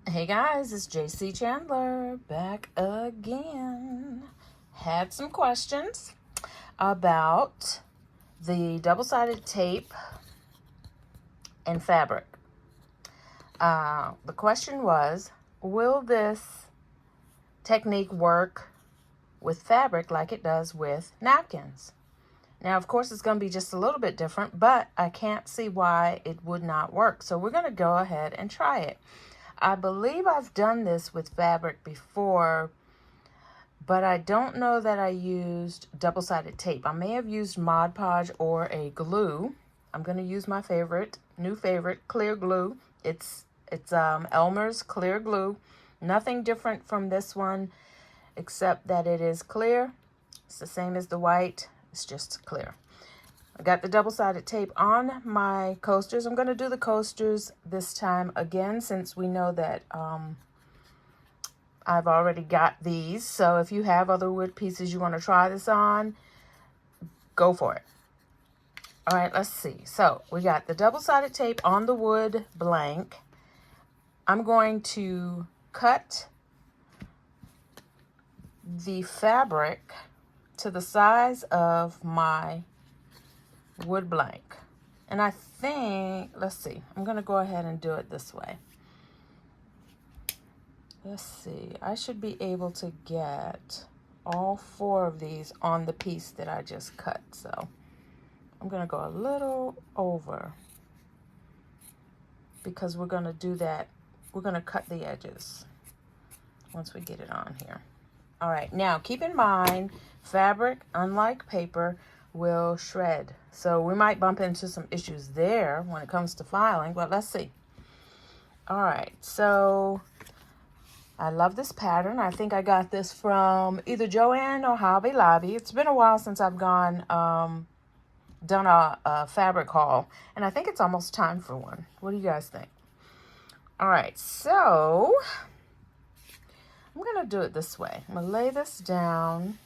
Hey guys, it's JC Chandler back again. Had some questions about the double-sided tape and fabric. The question was, will this technique work with fabric like it does with napkins? Now, of course, it's going to be just a little bit different, but I can't see why it would not work. So we're going to go ahead and try it. I believe I've done this with fabric before, but I don't know that I used double-sided tape. I may have used Mod Podge or a glue. I'm going to use my new favorite, clear glue. It's Elmer's clear glue. Nothing different from this one, except that it is clear. It's the same as the white. It's just clear. I got the double-sided tape on my coasters. I'm going to do the coasters this time again, since we know that I've already got these. So if you have other wood pieces you want to try this on, go for it. All right, let's see. So we got the double-sided tape on the wood blank. I'm going to cut the fabric to the size of my wood blank. And I think, let's see, I'm going to go ahead and do it this way. Let's see, I should be able to get all 4 of these on the piece that I just cut. So I'm going to go a little over, because we're going to do that. We're going to cut the edges once we get it on here. All right, now keep in mind, fabric, unlike paper, will shred. So we might bump into some issues there when it comes to filing, but let's see. All right, so I love this pattern. I think I got this from either Joann or Hobby Lobby. It's been a while since I've done a fabric haul, and I think it's almost time for one. What do you guys think? All right, so I'm gonna do it this way. I'm gonna lay this down,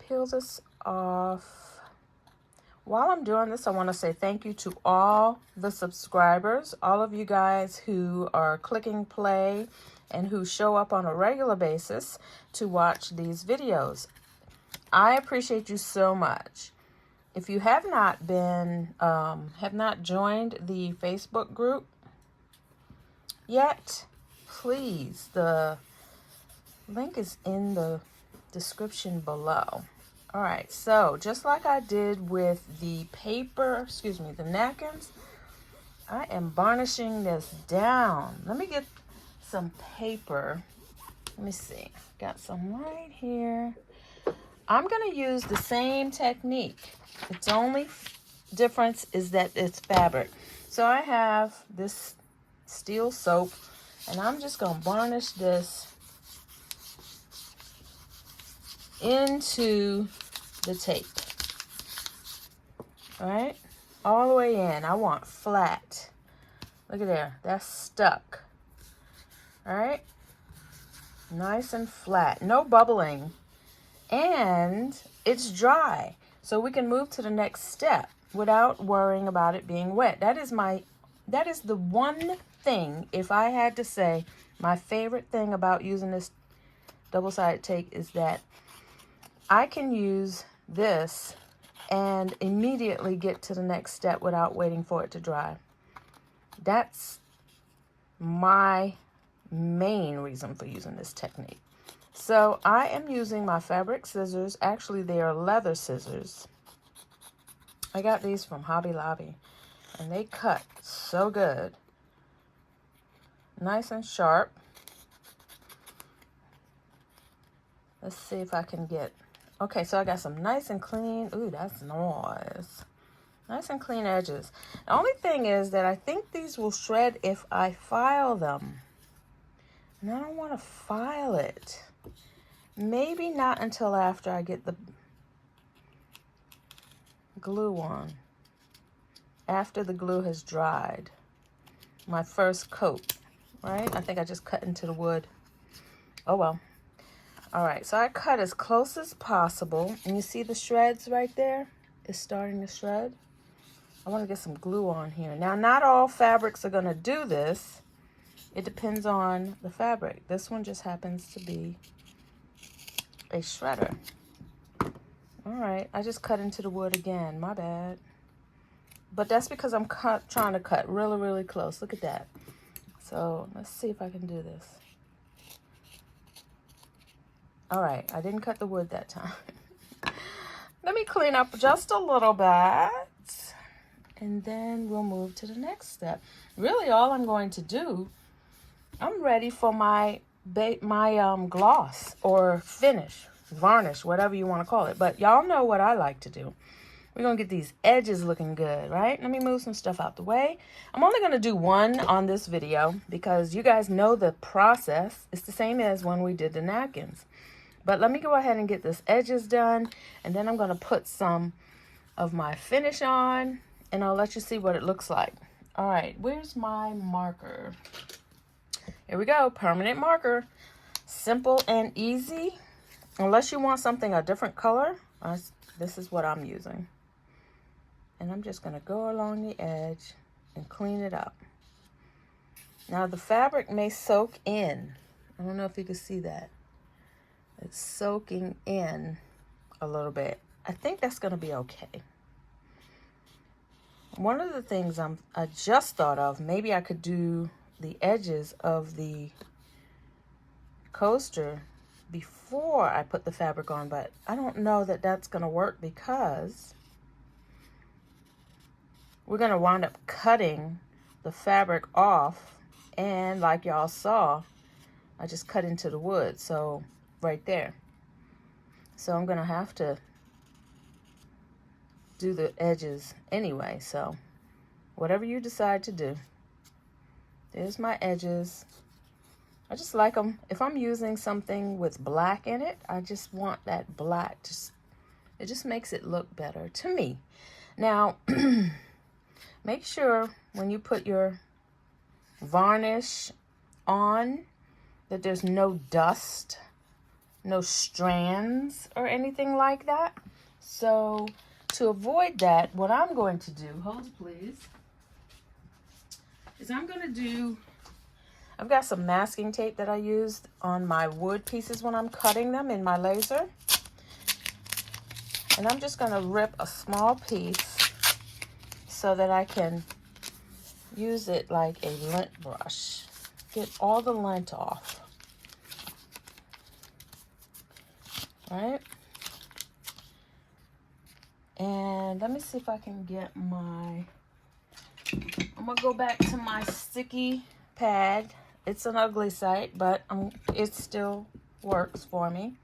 peel this off. While I'm doing this, I want to say thank you to all the subscribers, all of you guys who are clicking play and who show up on a regular basis to watch these videos. I appreciate you so much. If you have not joined the Facebook group yet, please, the link is in the description below. All right, so just like I did with the the napkins, I am varnishing this down. Let me get some paper. Let me see. Got some right here. I'm going to use the same technique. Its only difference is that it's fabric. So I have this steel soap, and I'm just going to varnish this into the tape. All right, all the way in. I want flat. Look at there, that's stuck. All right, nice and flat, no bubbling, and it's dry, so we can move to the next step without worrying about it being wet. That is the one thing, if I had to say my favorite thing about using this double-sided tape, is that I can use this and immediately get to the next step without waiting for it to dry. That's my main reason for using this technique. So I am using my fabric scissors. Actually, they are leather scissors. I got these from Hobby Lobby, and they cut so good. Nice and sharp. Let's see if I can get... Okay, so I got some nice and clean... Ooh, that's nice. Nice and clean edges. The only thing is that I think these will shred if I file them. And I don't want to file it. Maybe not until after I get the glue on. After the glue has dried. My first coat, right? I think I just cut into the wood. Oh well. All right, so I cut as close as possible. And you see the shreds right there? It's starting to shred. I want to get some glue on here. Now, not all fabrics are going to do this. It depends on the fabric. This one just happens to be a shredder. All right, I just cut into the wood again. My bad. But that's because I'm trying to cut really, really close. Look at that. So let's see if I can do this. All right, I didn't cut the wood that time. Let me clean up just a little bit, and then we'll move to the next step. Really, all I'm going to do, I'm ready for my gloss or finish, varnish, whatever you want to call it. But y'all know what I like to do. We're going to get these edges looking good, right? Let me move some stuff out the way. I'm only going to do one on this video because you guys know the process. It's the same as when we did the napkins. But let me go ahead and get this edges done, and then I'm going to put some of my finish on, and I'll let you see what it looks like. All right, where's my marker? Here we go, permanent marker. Simple and easy. Unless you want something a different color, this is what I'm using. And I'm just going to go along the edge and clean it up. Now the fabric may soak in. I don't know if you can see that. It's soaking in a little bit. I think that's going to be okay. One of the things I just thought of, maybe I could do the edges of the coaster before I put the fabric on, but I don't know that that's going to work because we're going to wind up cutting the fabric off, and like y'all saw, I just cut into the wood, so right there. So I'm going to have to do the edges anyway, so whatever you decide to do. There's my edges. I just like them. If I'm using something with black in it, I just want that black. It just makes it look better to me. Now, make sure when you put your varnish on that there's no dust, no strands or anything like that. So to avoid that, what I'm going to do, hold please, is I've got some masking tape that I used on my wood pieces when I'm cutting them in my laser. And I'm just going to rip a small piece so that I can use it like a lint brush. Get all the lint off. Right? And let me see if I can get I'm going to go back to my sticky pad. It's an ugly sight, but it still works for me.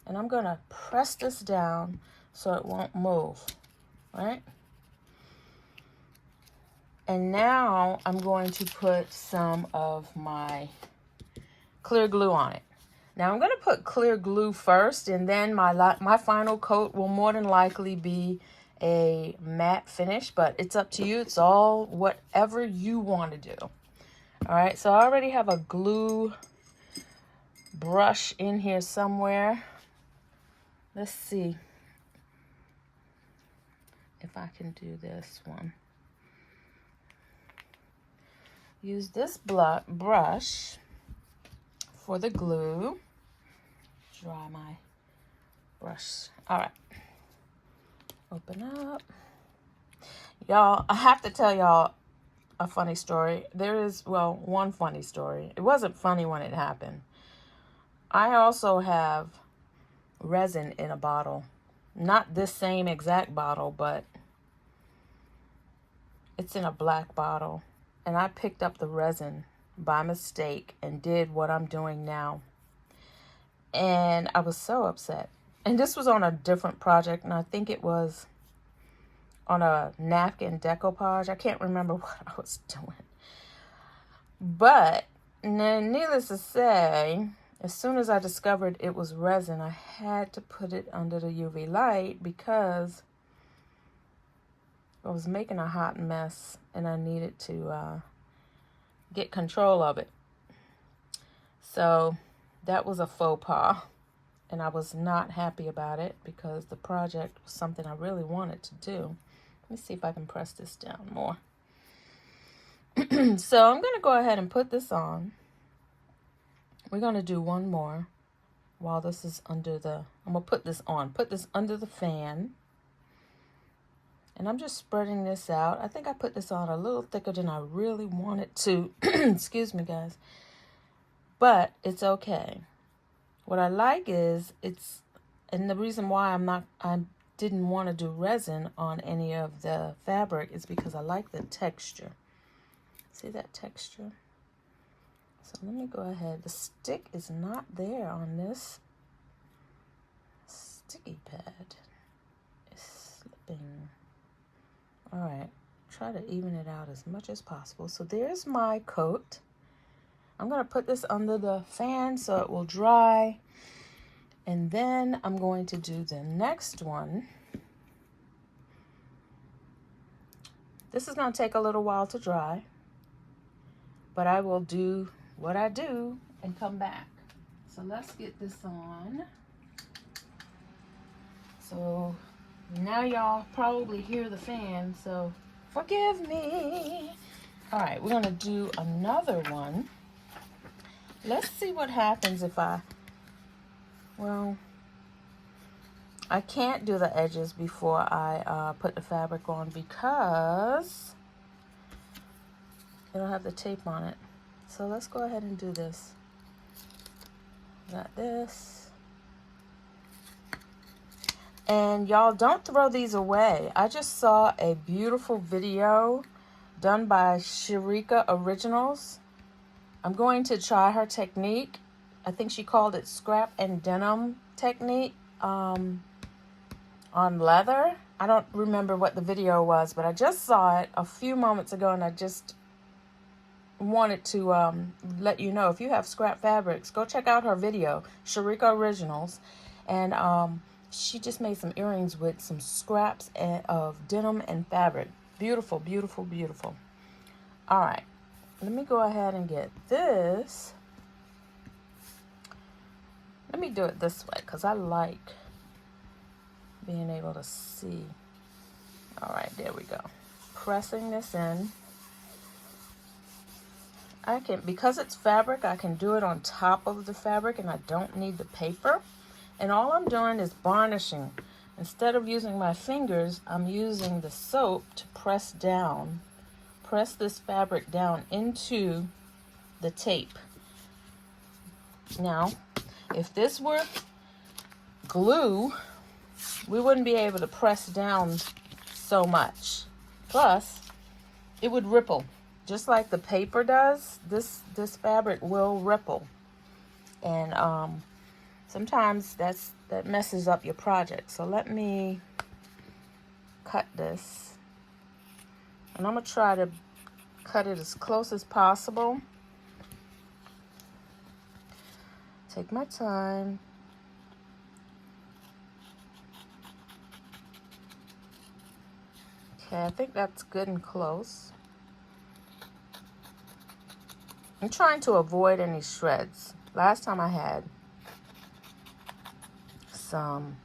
And I'm going to press this down so it won't move, right? And now I'm going to put some of my clear glue on it. Now I'm going to put clear glue first, and then my final coat will more than likely be a matte finish, but it's up to you. It's all whatever you want to do. All right, so I already have a glue brush in here somewhere. Let's see if I can do this one. Use this brush for the glue. Dry my brush. All right. Open up. Y'all, I have to tell y'all a funny story. There is, well, one funny story. It wasn't funny when it happened. I also have resin in a bottle. Not this same exact bottle, but it's in a black bottle. And I picked up the resin by mistake and did what I'm doing now. And I was so upset. And this was on a different project, and I think it was on a napkin decoupage. I can't remember what I was doing. But needless to say, as soon as I discovered it was resin, I had to put it under the UV light because I was making a hot mess and I needed to get control of it. So that was a faux pas, and I was not happy about it because the project was something I really wanted to do. Let me see if I can press this down more. So I'm going to go ahead and put this on. We're going to do one more while this is under the, I'm going to put this on. Put this under the fan. And I'm just spreading this out. I think I put this on a little thicker than I really wanted to. Excuse me, guys. But it's okay. What I like is and the reason why I didn't want to do resin on any of the fabric is because I like the texture. See that texture? So let me go ahead. The stick is not there on this sticky pad. It's slipping. All right, try to even it out as much as possible. So there's my coat. I'm going to put this under the fan so it will dry. And then I'm going to do the next one. This is going to take a little while to dry, but I will do what I do and come back. So let's get this on. So now y'all probably hear the fan, so forgive me. All right, we're going to do another one. Let's see what happens if well, I can't do the edges before I put the fabric on because it'll have the tape on it. So let's go ahead and do this. Got this. And y'all, don't throw these away. I just saw a beautiful video done by Sharika Originals. I'm going to try her technique. I think she called it scrap and denim technique on leather. I don't remember what the video was, but I just saw it a few moments ago, and I just wanted to let you know, if you have scrap fabrics, go check out her video, Sharika Originals. And she just made some earrings with some scraps of denim and fabric. Beautiful, beautiful, beautiful. All right, let me go ahead and get this. Let me do it this way because I like being able to see. All right, there we go. Pressing this in. Because it's fabric, I can do it on top of the fabric and I don't need the paper. And all I'm doing is varnishing. Instead of using my fingers, I'm using the soap to press down. Press this fabric down into the tape. Now, if this were glue, we wouldn't be able to press down so much. Plus, it would ripple. Just like the paper does, this fabric will ripple. And sometimes that messes up your project. So let me cut this. And I'm going to try to cut it as close as possible. Take my time. Okay, I think that's good and close. I'm trying to avoid any shreds. Last time I had some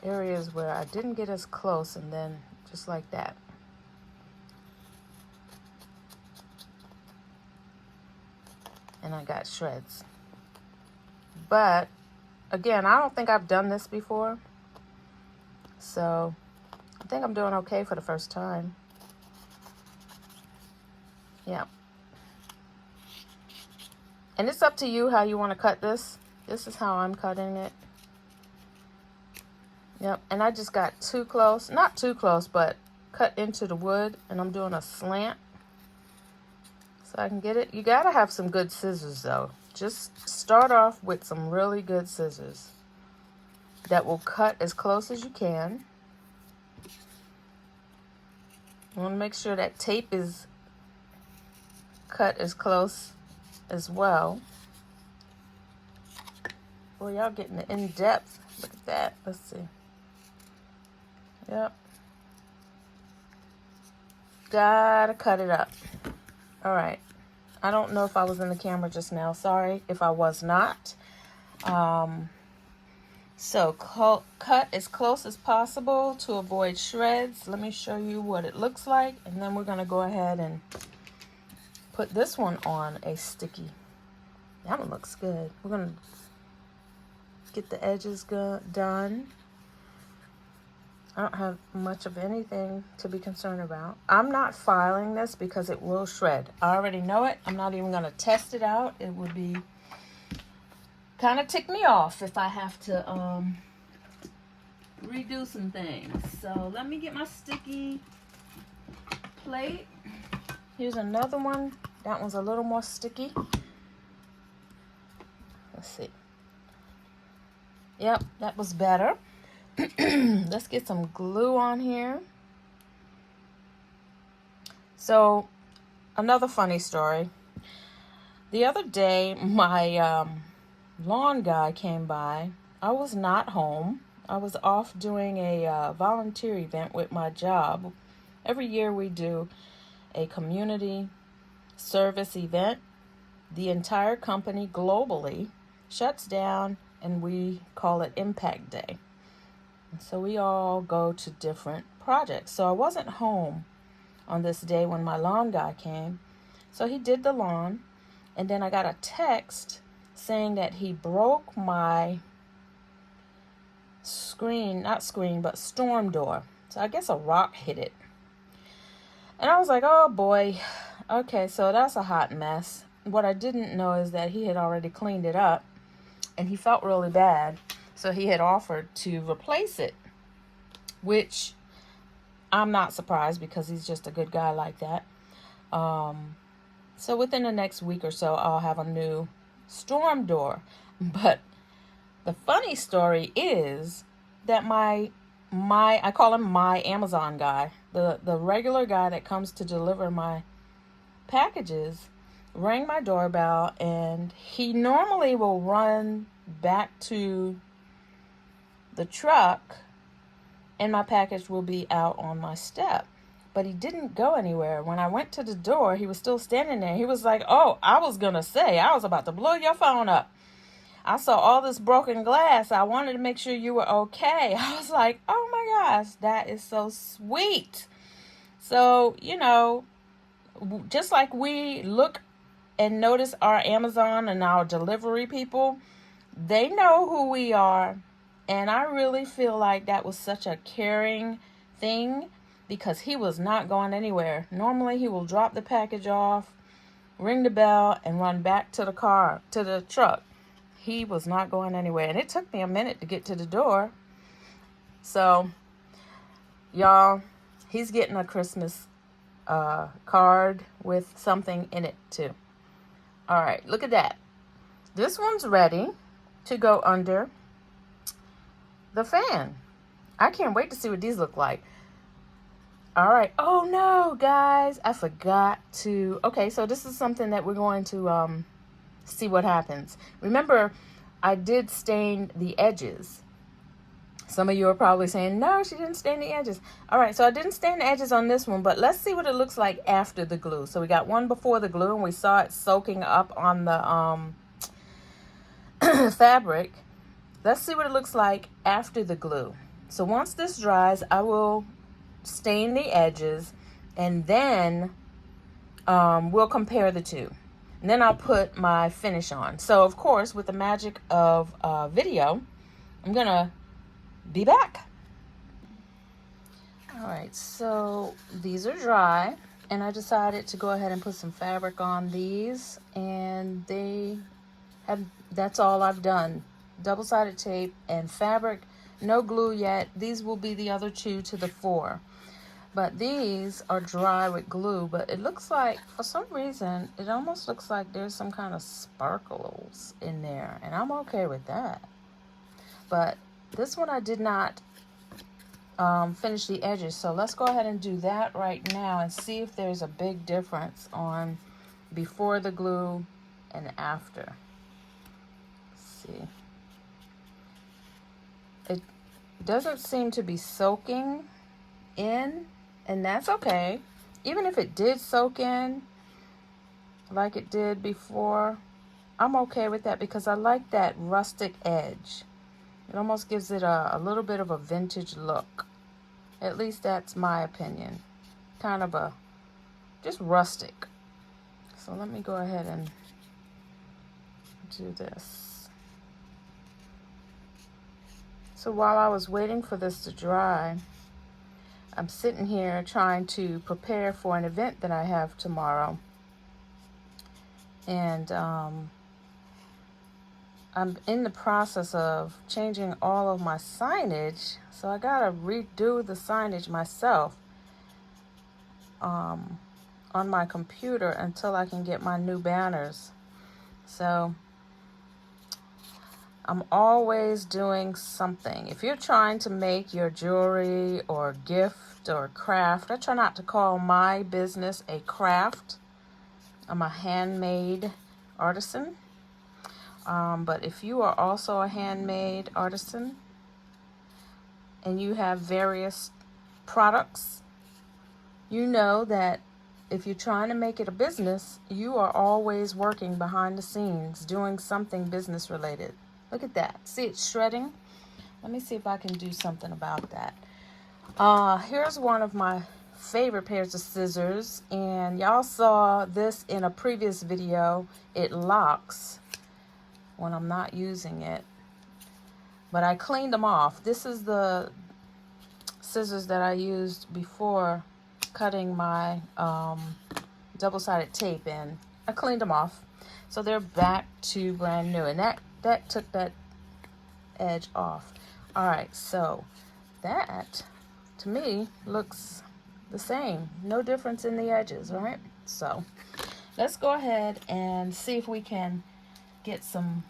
areas where I didn't get as close, and then just like that. And I got shreds. But again, I don't think I've done this before. So I think I'm doing okay for the first time. Yeah. And it's up to you how you want to cut this. This is how I'm cutting it. Yep. And I just got too close. Not too close, but cut into the wood. And I'm doing a slant so I can get it. You got to have some good scissors, though. Just start off with some really good scissors that will cut as close as you can. You want to make sure that tape is cut as close as well. Boy, y'all getting the in-depth. Look at that. Let's see. Yep. Gotta cut it up. All right. I don't know if I was in the camera just now. Sorry if I was not. So cut as close as possible to avoid shreds. Let me show you what it looks like, and then we're going to go ahead and put this one on a sticky. That one looks good. We're going to get the edges done. I don't have much of anything to be concerned about. I'm not filing this because it will shred. I already know it. I'm not even going to test it out. It would be kind of tick me off if I have to redo some things. So let me get my sticky plate. Here's another one. That one's a little more sticky. Let's see. Yep, that was better. Let's get some glue on here. So, another funny story. The other day, my lawn guy came by. I was not home. I was off doing a volunteer event with my job. Every year we do a community service event. The entire company globally shuts down, and we call it Impact Day. So we all go to different projects. So I wasn't home on this day when my lawn guy came. So he did the lawn, and then I got a text saying that he broke my but storm door. So I guess a rock hit it. And I was like, oh boy, okay, so that's a hot mess. What I didn't know is that he had already cleaned it up, and he felt really bad. So he had offered to replace it, which I'm not surprised because he's just a good guy like that. So within the next week or so, I'll have a new storm door. But the funny story is that I call him my Amazon guy, the regular guy that comes to deliver my packages, rang my doorbell, and he normally will run back to the truck and my package will be out on my step. But he didn't go anywhere. When I went to the door, he was still standing there. He was like, oh, I was gonna say, I was about to blow your phone up. I saw all this broken glass. I wanted to make sure you were okay. I was like, oh my gosh, that is so sweet. So, you know, just like we look and notice our Amazon and our delivery people, they know who we are. And I really feel like that was such a caring thing because he was not going anywhere. Normally he will drop the package off, ring the bell, and run back to the truck. He was not going anywhere. And it took me a minute to get to the door. So, y'all, he's getting a Christmas card with something in it too. All right, look at that. This one's ready to go under the fan. I can't wait to see what these look like. All right. Oh no, guys, I forgot to. Okay, so this is something that we're going to see what happens. Remember, I did stain the edges. Some of you are probably saying, no, she didn't stain the edges. All right, so I didn't stain the edges on this one, but let's see what it looks like after the glue. So we got one before the glue, and we saw it soaking up on the fabric. Let's see what it looks like after the glue. So once this dries, I will stain the edges, and then we'll compare the two. And then I'll put my finish on. So, of course, with the magic of video, I'm going to be back. All right, so these are dry, and I decided to go ahead and put some fabric on these, and that's all I've done. Double-sided tape and fabric, no glue yet. These will be the other two to the 4. But these are dry with glue, but it looks like, for some reason, it almost looks like there's some kind of sparkles in there, and I'm okay with that. But this one I did not finish the edges, so let's go ahead and do that right now and see if there's a big difference on before the glue and after. Let's see. It doesn't seem to be soaking in, and that's okay. Even if it did soak in like it did before, I'm okay with that because I like that rustic edge. It almost gives it a little bit of a vintage look. At least that's my opinion. Kind of a, just rustic. So let me go ahead and do this. So while I was waiting for this to dry, I'm sitting here trying to prepare for an event that I have tomorrow. And I'm in the process of changing all of my signage. So I gotta redo the signage myself on my computer until I can get my new banners. So I'm always doing something. If you're trying to make your jewelry or gift or craft, I try not to call my business a craft. I'm a handmade artisan. But if you are also a handmade artisan and you have various products, you know that if you're trying to make it a business, you are always working behind the scenes doing something business related. Look at that. See, it's shredding. Let me see if I can do something about that. Here's one of my favorite pairs of scissors, and y'all saw this in a previous video. It locks when I'm not using it, but I cleaned them off. This is the scissors that I used before cutting my double-sided tape in. I cleaned them off, so they're back to brand new, and that took that edge off. All right, so that to me looks the same, no difference in the edges, right? So let's go ahead and see if we can get some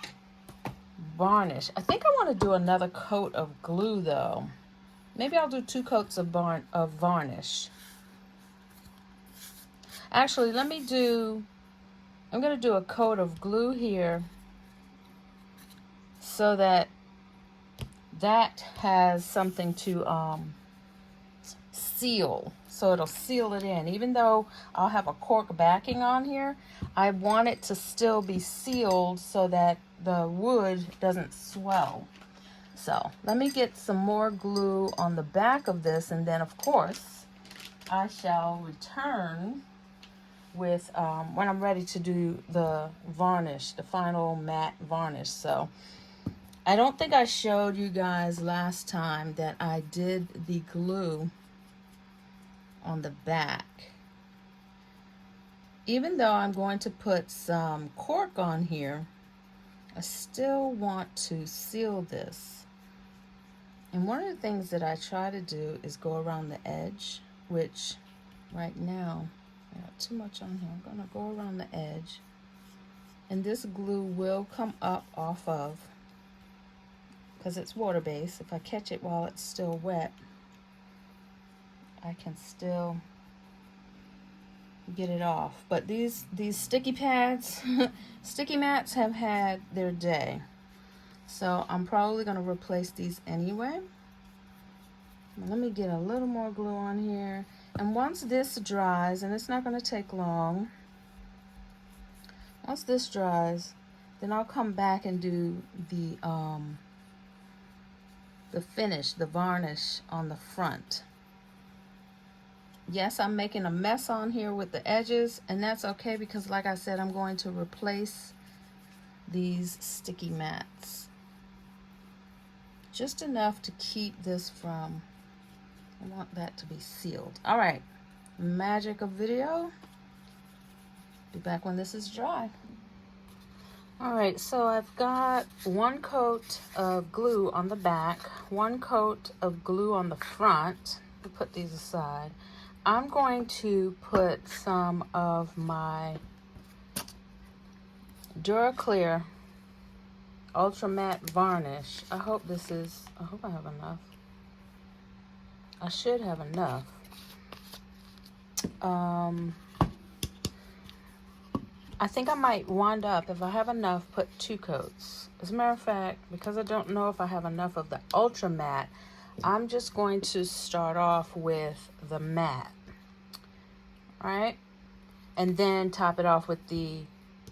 varnish. I think I want to do another coat of glue though. Maybe I'll do 2 coats of varnish. Actually, I'm going to do a coat of glue here so that has something to seal. So it'll seal it in. Even though I'll have a cork backing on here, I want it to still be sealed so that the wood doesn't swell. So let me get some more glue on the back of this, and then of course I shall return with when I'm ready to do the varnish, the final matte varnish. So I don't think I showed you guys last time that I did the glue on the back. Even though I'm going to put some cork on here, I still want to seal this. And one of the things that I try to do is go around the edge, which right now I got too much on here. I'm going to go around the edge, and this glue will come up off of, because it's water-based. If I catch it while it's still wet, I can still get it off. But these sticky pads, sticky mats have had their day. So I'm probably going to replace these anyway. Let me get a little more glue on here. And once this dries, and it's not going to take long, once this dries, then I'll come back and do the finish, the varnish on the front. Yes, I'm making a mess on here with the edges, and that's okay because like I said, I'm going to replace these sticky mats. Just enough to keep this from, I want that to be sealed. All right, magic of video. Be back when this is dry. All right, so I've got 1 coat of glue on the back, 1 coat of glue on the front. We'll put these aside. I'm going to put some of my Duraclear Ultra Matte Varnish. I hope I have enough. I should have enough. I think I might wind up, if I have enough, put 2 coats. As a matter of fact, because I don't know if I have enough of the Ultra Matte, I'm just going to start off with the matte. All right? And then top it off with the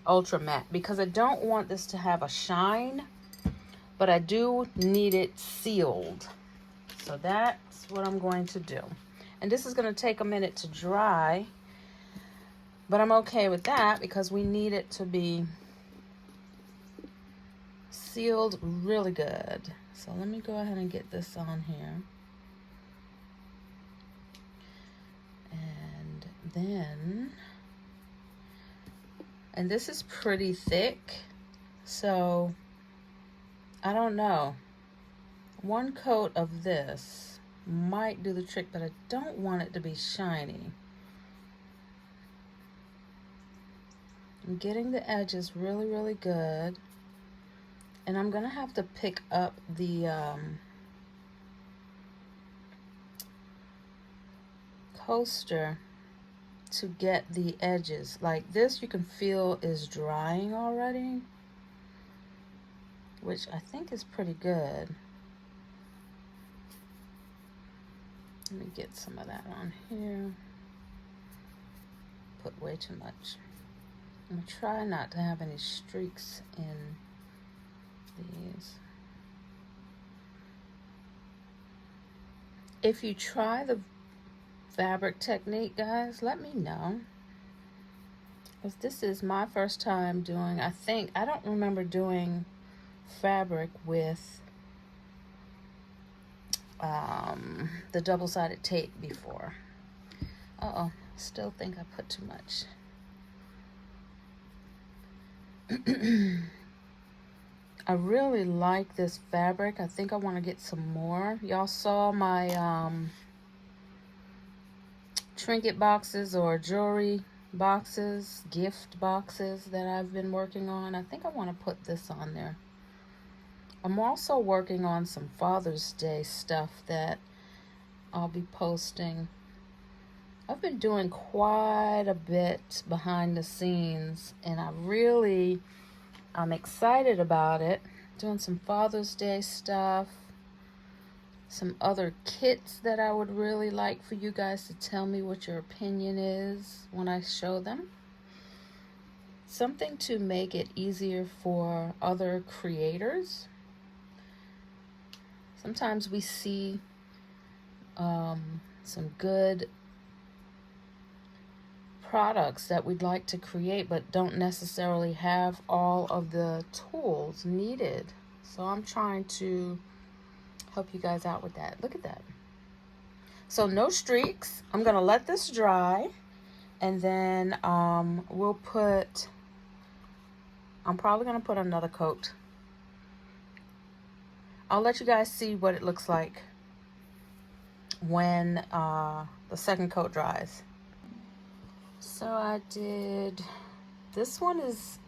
Ultra Matte, because I don't want this to have a shine. but I do need it sealed. So that's what I'm going to do. And this is going to take a minute to dry, but I'm okay with that because we need it to be sealed really good. So let me go ahead and get this on here. And then, and this is pretty thick, so I don't know. One coat of this might do the trick, but I don't want it to be shiny. I'm getting the edges really, really good. And I'm gonna have to pick up the coaster to get the edges. Like this, you can feel is drying already, which I think is pretty good. Let me get some of that on here. Put way too much. I'm gonna try not to have any streaks in these. If you try the fabric technique, guys, let me know, because this is my first time doing, I don't remember doing fabric with the double-sided tape before. Still think I put too much. I really like this fabric. I think I want to get some more. Y'all saw my trinket boxes or jewelry boxes, gift boxes that I've been working on. I think I want to put this on there. I'm also working on some Father's Day stuff that I'll be posting. I've been doing quite a bit behind the scenes, and I'm excited about it. Doing some Father's Day stuff, some other kits that I would really like for you guys to tell me what your opinion is when I show them. Something to make it easier for other creators. Sometimes we see some good products that we'd like to create but don't necessarily have all of the tools needed. So I'm trying to help you guys out with that. Look at that. So no streaks. I'm gonna let this dry, and then I'm probably gonna put another coat. I'll let you guys see what it looks like when the second coat dries. So I did, this one is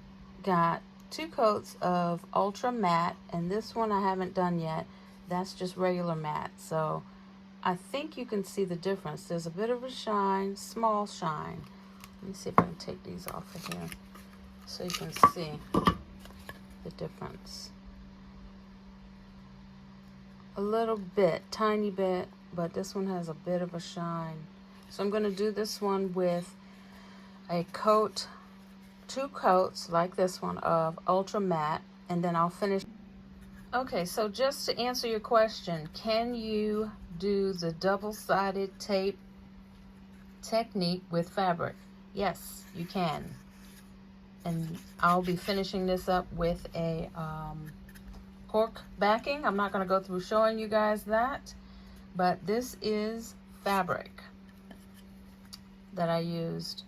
got 2 coats of ultra matte, and this one I haven't done yet. That's just regular matte. So I think you can see the difference. There's a bit of a shine, small shine. Let me see if I can take these off of here so you can see the difference. A little bit, tiny bit, but this one has a bit of a shine. So I'm going to do this one with a coat, 2 coats like this one of ultra matte, and then I'll finish. Okay, so just to answer your question, can you do the double-sided tape technique with fabric? Yes, you can. And I'll be finishing this up with a cork backing. I'm not going to go through showing you guys that, but this is fabric that I used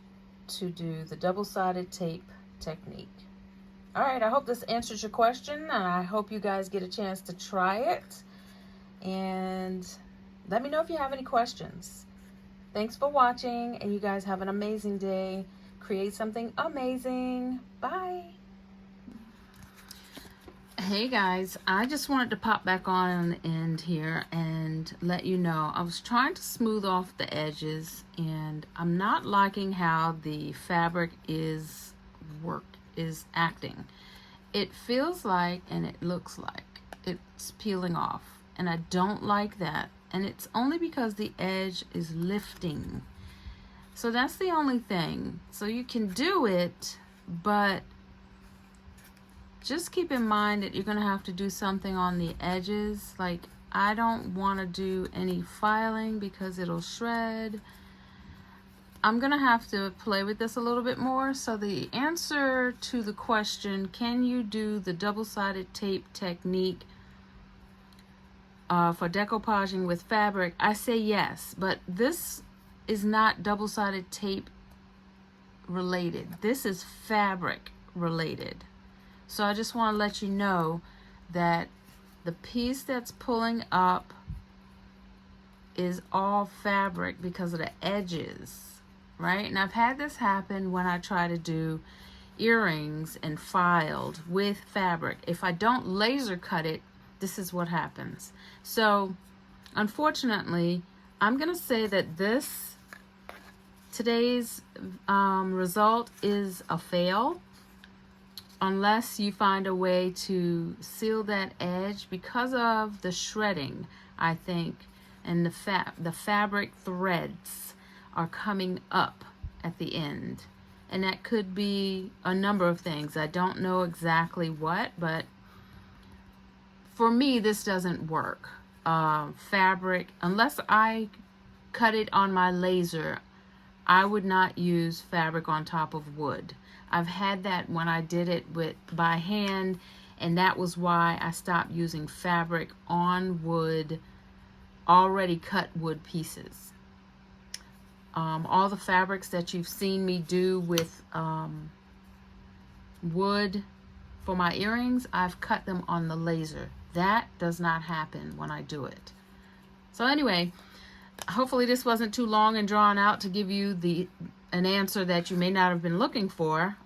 to do the double-sided tape technique. All right, I hope this answers your question, and I hope you guys get a chance to try it. And let me know if you have any questions. Thanks for watching, and you guys have an amazing day. Create something amazing. Bye. Hey guys, I just wanted to pop back on the end here and let you know I was trying to smooth off the edges, and I'm not liking how the fabric is acting. It feels like, and it looks like it's peeling off, and I don't like that, and it's only because the edge is lifting. So that's the only thing. So you can do it, but just keep in mind that you're going to have to do something on the edges. Like, I don't want to do any filing because it'll shred. I'm going to have to play with this a little bit more. So the answer to the question, can you do the double-sided tape technique for decoupaging with fabric? I say yes, but this is not double-sided tape related. This is fabric related. So I just want to let you know that the piece that's pulling up is all fabric because of the edges, right? And I've had this happen when I try to do earrings and filed with fabric. If I don't laser cut it, this is what happens. So unfortunately, I'm gonna say that today's result is a fail, unless you find a way to seal that edge because of the shredding, I think, and the fabric threads are coming up at the end. And that could be a number of things. I don't know exactly what, but for me, this doesn't work. Fabric, unless I cut it on my laser, I would not use fabric on top of wood. I've had that when I did it by hand, and that was why I stopped using fabric on wood, already cut wood pieces. All the fabrics that you've seen me do with wood for my earrings, I've cut them on the laser. That does not happen when I do it. So anyway, hopefully this wasn't too long and drawn out to give you an answer that you may not have been looking for.